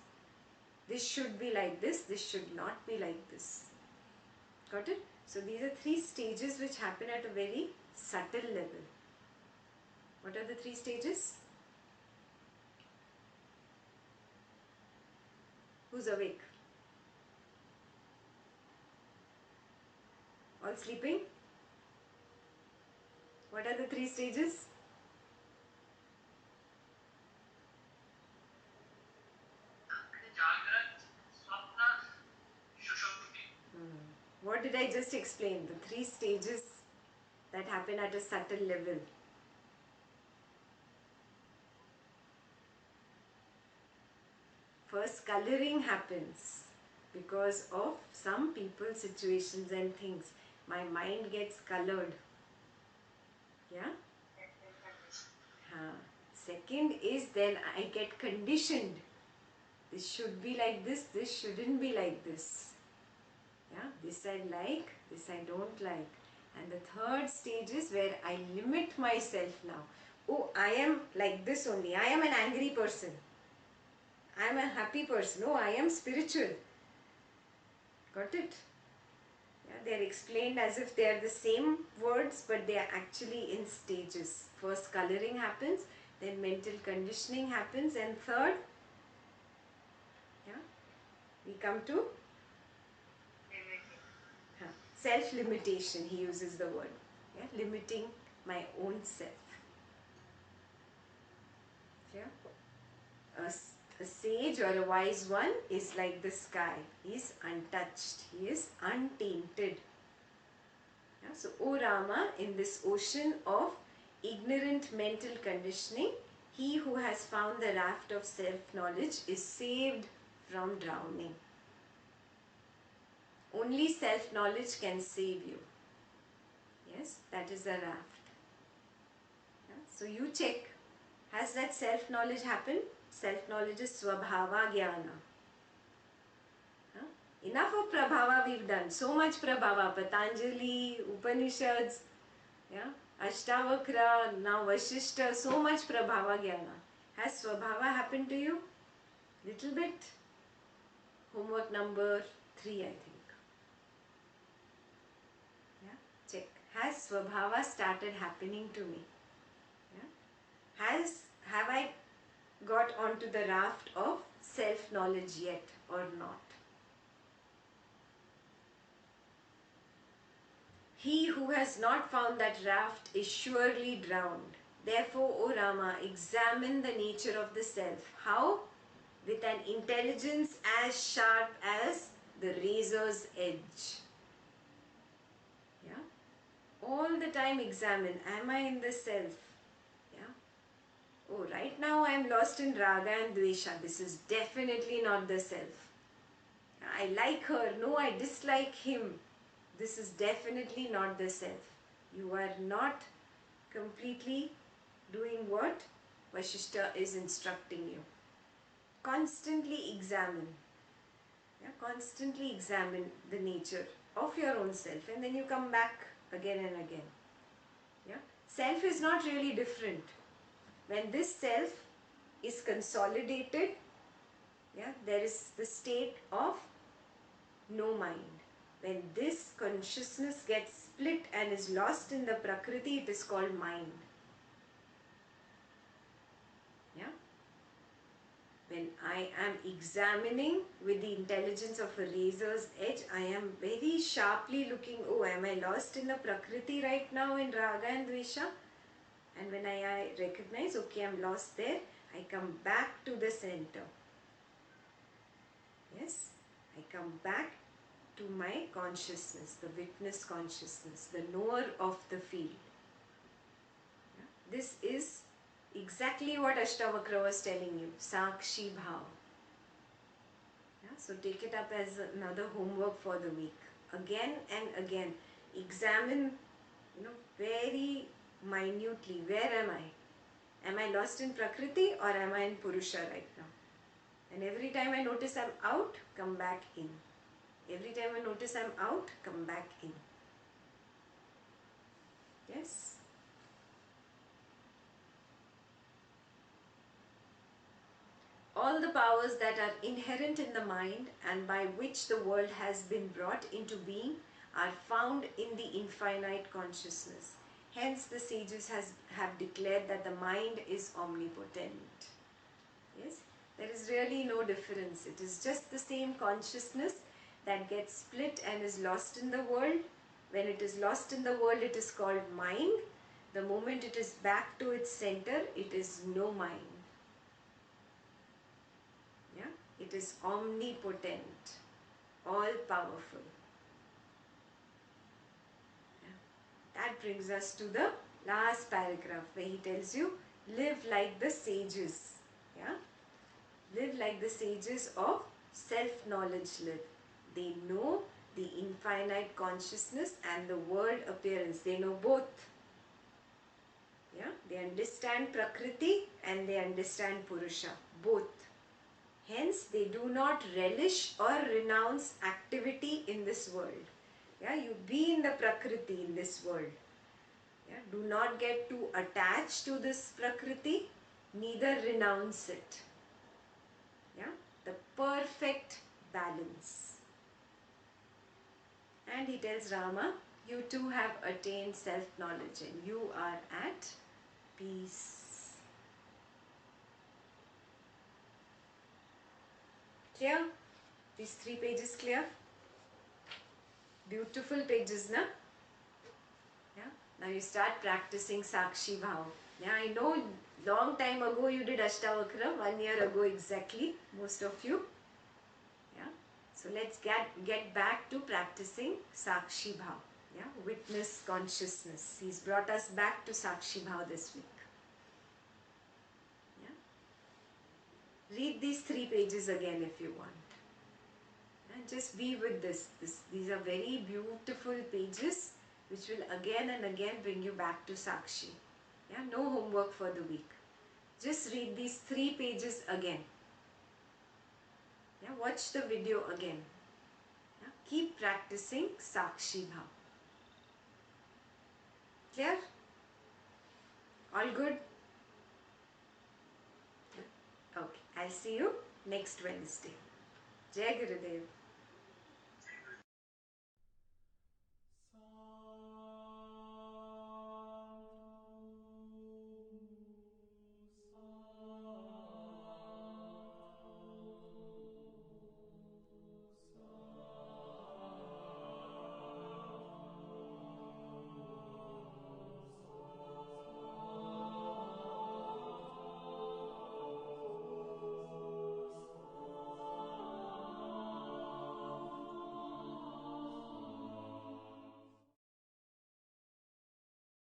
This should be like this should not be like this. Got it? So these are 3 stages which happen at a very subtle level. What are the 3 stages? Who's awake? All sleeping? What are the 3 stages? What did I just explain? The 3 stages that happen at a subtle level. First, coloring happens because of some people, situations and things. My mind gets colored. Yeah? Second is then I get conditioned. This should be like this shouldn't be like this. Yeah? This I like, this I don't like. And the third stage is where I limit myself now. Oh, I am like this only. I am an angry person. I am a happy person. Oh, I am spiritual. Got it? Yeah, they are explained as if they are the same words, but they are actually in stages. First coloring happens, then mental conditioning happens, and third, yeah, we come to self-limitation. He uses the word, yeah, limiting my own self. Yeah. A sage or a wise one is like the sky. He is untouched. He is untainted. Yeah? So, O Rama, in this ocean of ignorant mental conditioning, he who has found the raft of self-knowledge is saved from drowning. Only self-knowledge can save you. Yes, that is the raft. Yeah? So, you check. Has that self-knowledge happened? Self-knowledge is Swabhava Jnana. Huh? Enough of Prabhava we've done. So much Prabhava. Patanjali, Upanishads, yeah? Ashtavakra, now Vasistha. So much Prabhava Jnana. Has Swabhava happened to you? Little bit. Homework number 3, I think. Yeah? Check. Has Swabhava started happening to me? Yeah? Have I got onto the raft of self-knowledge yet or not? He who has not found that raft is surely drowned. Therefore, O Rama, examine the nature of the self. How? With an intelligence as sharp as the razor's edge. Yeah? All the time examine. Am I in the self? Yeah? Oh, right now I am lost in raga and dvesha. This is definitely not the self. I like her. No, I dislike him. This is definitely not the self. You are not completely doing what Vasistha is instructing you. Constantly examine. Yeah, constantly examine the nature of your own self, and then you come back again and again. Yeah? Self is not really different. When this self is consolidated, yeah, there is the state of no mind. When this consciousness gets split and is lost in the Prakriti, it is called mind. Yeah? When I am examining with the intelligence of a razor's edge, I am very sharply looking, oh, am I lost in the Prakriti right now in Raga and Dvesha? And when I recognize, okay, I'm lost there, I come back to the center. Yes? I come back to my consciousness, the witness consciousness, the knower of the field. Yeah? This is exactly what Ashtavakra was telling you, Sakshi Bhav. Yeah? So take it up as another homework for the week. Again and again, examine, very minutely, where am I? Am I lost in Prakriti or am I in Purusha right now? And every time I notice I'm out, come back in. Every time I notice I'm out, come back in. Yes? All the powers that are inherent in the mind and by which the world has been brought into being are found in the infinite consciousness. Hence the sages have declared that the mind is omnipotent. Yes? There is really no difference. It is just the same consciousness that gets split and is lost in the world. When it is lost in the world, it is called mind. The moment it is back to its center, it is no mind. Yeah? It is omnipotent, all powerful. That brings us to the last paragraph where he tells you, live like the sages. Yeah? Live like the sages of self-knowledge live. They know the infinite consciousness and the world appearance. They know both. Yeah? They understand Prakriti and they understand Purusha. Both. Hence, they do not relish or renounce activity in this world. Yeah? You be in the Prakriti in this world. Yeah? Do not get too attached to this Prakriti, neither renounce it. Yeah? The perfect balance. And he tells Rama, you too have attained self-knowledge and you are at peace. Clear? These 3 pages clear? Beautiful pages, na? Yeah? Now you start practicing Sakshi Bhav. Yeah, I know long time ago you did Ashtavakra, 1 year ago exactly, most of you. Yeah? So let's get back to practicing Sakshi Bhav. Yeah? Witness consciousness. He's brought us back to Sakshi Bhav this week. Yeah? Read these 3 pages again if you want. And just be with this. These are very beautiful pages which will again and again bring you back to Sakshi. Yeah? No homework for the week. Just read these 3 pages again. Yeah? Watch the video again. Yeah? Keep practicing Sakshi Bhav. Clear? All good? Okay. I'll see you next Wednesday. Jai Gurudev.